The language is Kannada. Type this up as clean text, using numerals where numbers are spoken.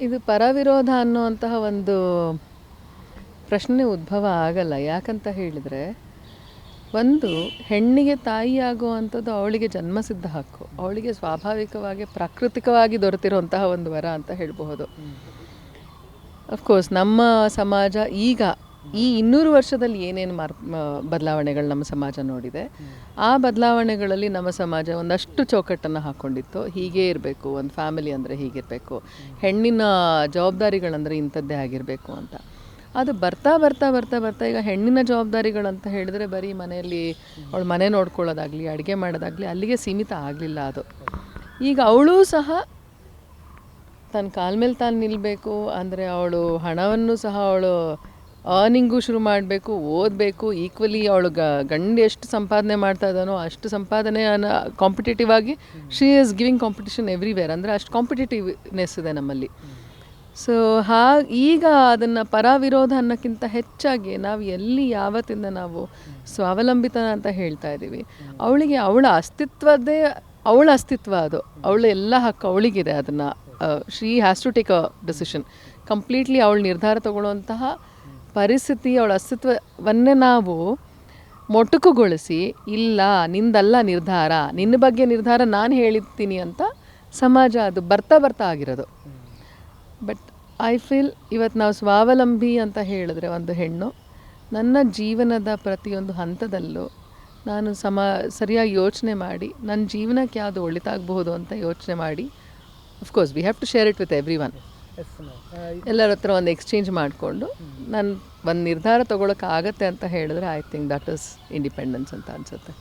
ಇದು ಪರವಿರೋಧ ಅನ್ನುವಂತಹ ಒಂದು ಪ್ರಶ್ನೆ ಉದ್ಭವ ಆಗಲ್ಲ. ಯಾಕಂತ ಹೇಳಿದರೆ, ಒಂದು ಹೆಣ್ಣಿಗೆ ತಾಯಿಯಾಗುವಂಥದ್ದು ಅವಳಿಗೆ ಜನ್ಮಸಿದ್ಧ ಹಕ್ಕು. ಅವಳಿಗೆ ಸ್ವಾಭಾವಿಕವಾಗಿ ಪ್ರಾಕೃತಿಕವಾಗಿ ದೊರೆತಿರುವಂತಹ ಒಂದು ವರ ಅಂತ ಹೇಳಬಹುದು. ಅಫ್ಕೋರ್ಸ್ ನಮ್ಮ ಸಮಾಜ ಈಗ ಈ 200 ವರ್ಷದಲ್ಲಿ ಏನೇನು ಬದಲಾವಣೆಗಳು ನಮ್ಮ ಸಮಾಜ ನೋಡಿದೆ, ಆ ಬದಲಾವಣೆಗಳಲ್ಲಿ ನಮ್ಮ ಸಮಾಜ ಒಂದಷ್ಟು ಚೌಕಟ್ಟನ್ನು ಹಾಕ್ಕೊಂಡಿತ್ತು. ಹೀಗೇ ಇರಬೇಕು, ಒಂದು ಫ್ಯಾಮಿಲಿ ಅಂದರೆ ಹೀಗಿರಬೇಕು, ಹೆಣ್ಣಿನ ಜವಾಬ್ದಾರಿಗಳಂದರೆ ಇಂಥದ್ದೇ ಆಗಿರಬೇಕು ಅಂತ. ಅದು ಬರ್ತಾ ಬರ್ತಾ ಬರ್ತಾ ಬರ್ತಾ ಈಗ ಹೆಣ್ಣಿನ ಜವಾಬ್ದಾರಿಗಳಂತ ಹೇಳಿದರೆ ಬರೀ ಮನೆಯಲ್ಲಿ ಅವಳು ಮನೆ ನೋಡ್ಕೊಳ್ಳೋದಾಗಲಿ, ಅಡುಗೆ ಮಾಡೋದಾಗಲಿ ಅಲ್ಲಿಗೆ ಸೀಮಿತ ಆಗಲಿಲ್ಲ. ಅದು ಈಗ ಅವಳೂ ಸಹ ತನ್ನ ಕಾಲ ಮೇಲೆ ತಾನು ನಿಲ್ಲಬೇಕು ಅಂದರೆ ಅವಳು ಹಣವನ್ನು ಸಹ ಅವಳು ಅರ್ನಿಂಗು ಶುರು ಮಾಡಬೇಕು, ಓದಬೇಕು. ಈಕ್ವಲಿ ಅವಳು ಗಂಡು ಎಷ್ಟು ಸಂಪಾದನೆ ಮಾಡ್ತಾ ಇದ್ದಾನೋ ಅಷ್ಟು ಸಂಪಾದನೆಯನ್ನು ಕಾಂಪಿಟೇಟಿವ್ ಆಗಿ she is giving competition everywhere. ಅಂದರೆ ಅಷ್ಟು ಕಾಂಪಿಟೇಟಿವ್ನೆಸ್ ಇದೆ ನಮ್ಮಲ್ಲಿ. ಸೊ ಈಗ ಅದನ್ನು ಪರವಿರೋಧ ಅನ್ನೋಕ್ಕಿಂತ ಹೆಚ್ಚಾಗಿ ನಾವು ಎಲ್ಲಿ ಯಾವತ್ತಿಂದ ನಾವು ಸ್ವಾವಲಂಬಿತ ಅಂತ ಹೇಳ್ತಾ ಇದ್ದೀವಿ, ಅವಳಿಗೆ ಅವಳ ಅಸ್ತಿತ್ವ ಅದು ಅವಳ ಎಲ್ಲ ಹಕ್ಕು ಅವಳಿಗಿದೆ. ಅದನ್ನು she has to take a decision. Completely ಅವಳು ನಿರ್ಧಾರ ತಗೊಳ್ಳುವಂತಹ ಪರಿಸ್ಥಿತಿ, ಅವಳ ಅಸ್ತಿತ್ವವನ್ನೇ ನಾವು ಮೊಟಕುಗೊಳಿಸಿ, ಇಲ್ಲ ನಿಂದಲ್ಲ ನಿರ್ಧಾರ, ನಿನ್ನ ಬಗ್ಗೆ ನಿರ್ಧಾರ ನಾನು ಹೇಳಿರ್ತೀನಿ ಅಂತ ಸಮಾಜ ಅದು ಬರ್ತಾ ಆಗಿರೋದು. ಬಟ್ ಐ ಫೀಲ್ ಇವತ್ತು ನಾವು ಸ್ವಾವಲಂಬಿ ಅಂತ ಹೇಳಿದ್ರೆ ಒಂದು ಹೆಣ್ಣು ನನ್ನ ಜೀವನದ ಪ್ರತಿಯೊಂದು ಹಂತದಲ್ಲೂ ನಾನು ಸರಿಯಾಗಿ ಯೋಚನೆ ಮಾಡಿ ನನ್ನ ಜೀವನಕ್ಕೆ ಯಾವುದು ಒಳಿತಾಗಬಹುದು ಅಂತ ಯೋಚನೆ ಮಾಡಿ, of course we have to share it with everyone. ಎಲ್ಲರ ಹತ್ರ ಒಂದು ಎಕ್ಸ್ಚೇಂಜ್ ಮಾಡಿಕೊಂಡು ನಾನು ಒಂದು ನಿರ್ಧಾರ ತೊಗೊಳಕ್ಕೆ ಆಗತ್ತೆ ಅಂತ ಹೇಳಿದ್ರೆ I think that is independence ಅಂತ ಅನಿಸುತ್ತೆ.